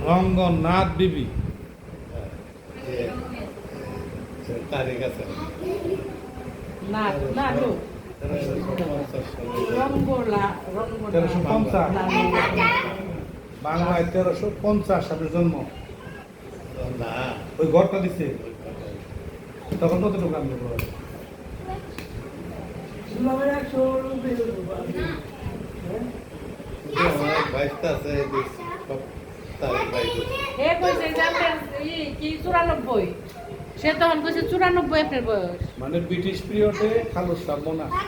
রঙ্গনাথ বিবি তারিখ আছে না না তো 1350 বাংলায় 1350 সালে জন্ম। না ওই ঘরটা দিছে তখন কতটুকু আমি বয়স? আমার বাইশটা আছে সব তারিখ বাইশ এ কইছে যে আপনার কি 94 সে তখন কইছে 94 আপনার বয়স মানে ব্রিটিশ পিরিয়ডে খালুর সাহ মনে আছে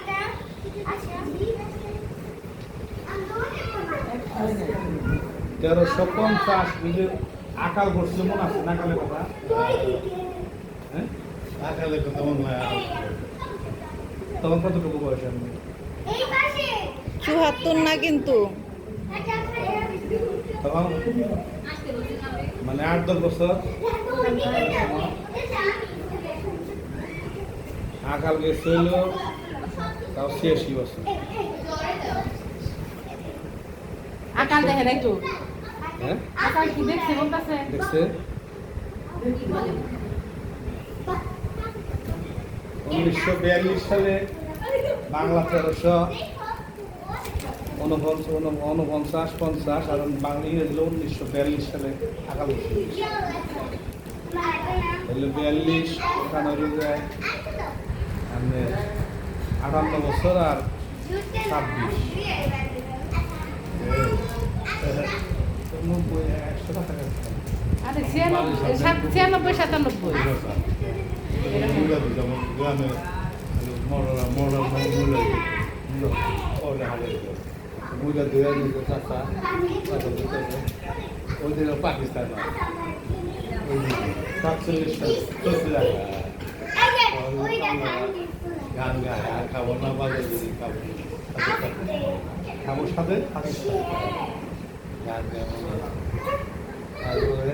1350 নিজে আকাল করছে মনে আছে নাকালের কথা? হ্যাঁ আকালে কত মনে হয় তখন কতটুকু বয়স আমি? 74 না কিন্তু তখন মানে 8-10 বছর আকাল গেছে হইল তাও 86 বছর। আকাল দেখে নাই তো হ্যাঁ আকাল কি দেখছে বলতাছে দেখছে 1942 সালে বাংলা 1349-50 আর বাংলা ইংরেজি 1942 সালে আকাল গেছে। তাহলে 42 ওখানে রয়ে মানে 58 বছর আর 26 90 100 টাকা আরে 96 97 যেমন গ্রামে মরা মরা মুলা দুয়া দুটো চাষা ওই দিন পাকিস্তান ওই 47 সালে গান গায় আর খাবো না বাজে খাবো খাবো সাথে পাকিস্তান গান গায় তারপরে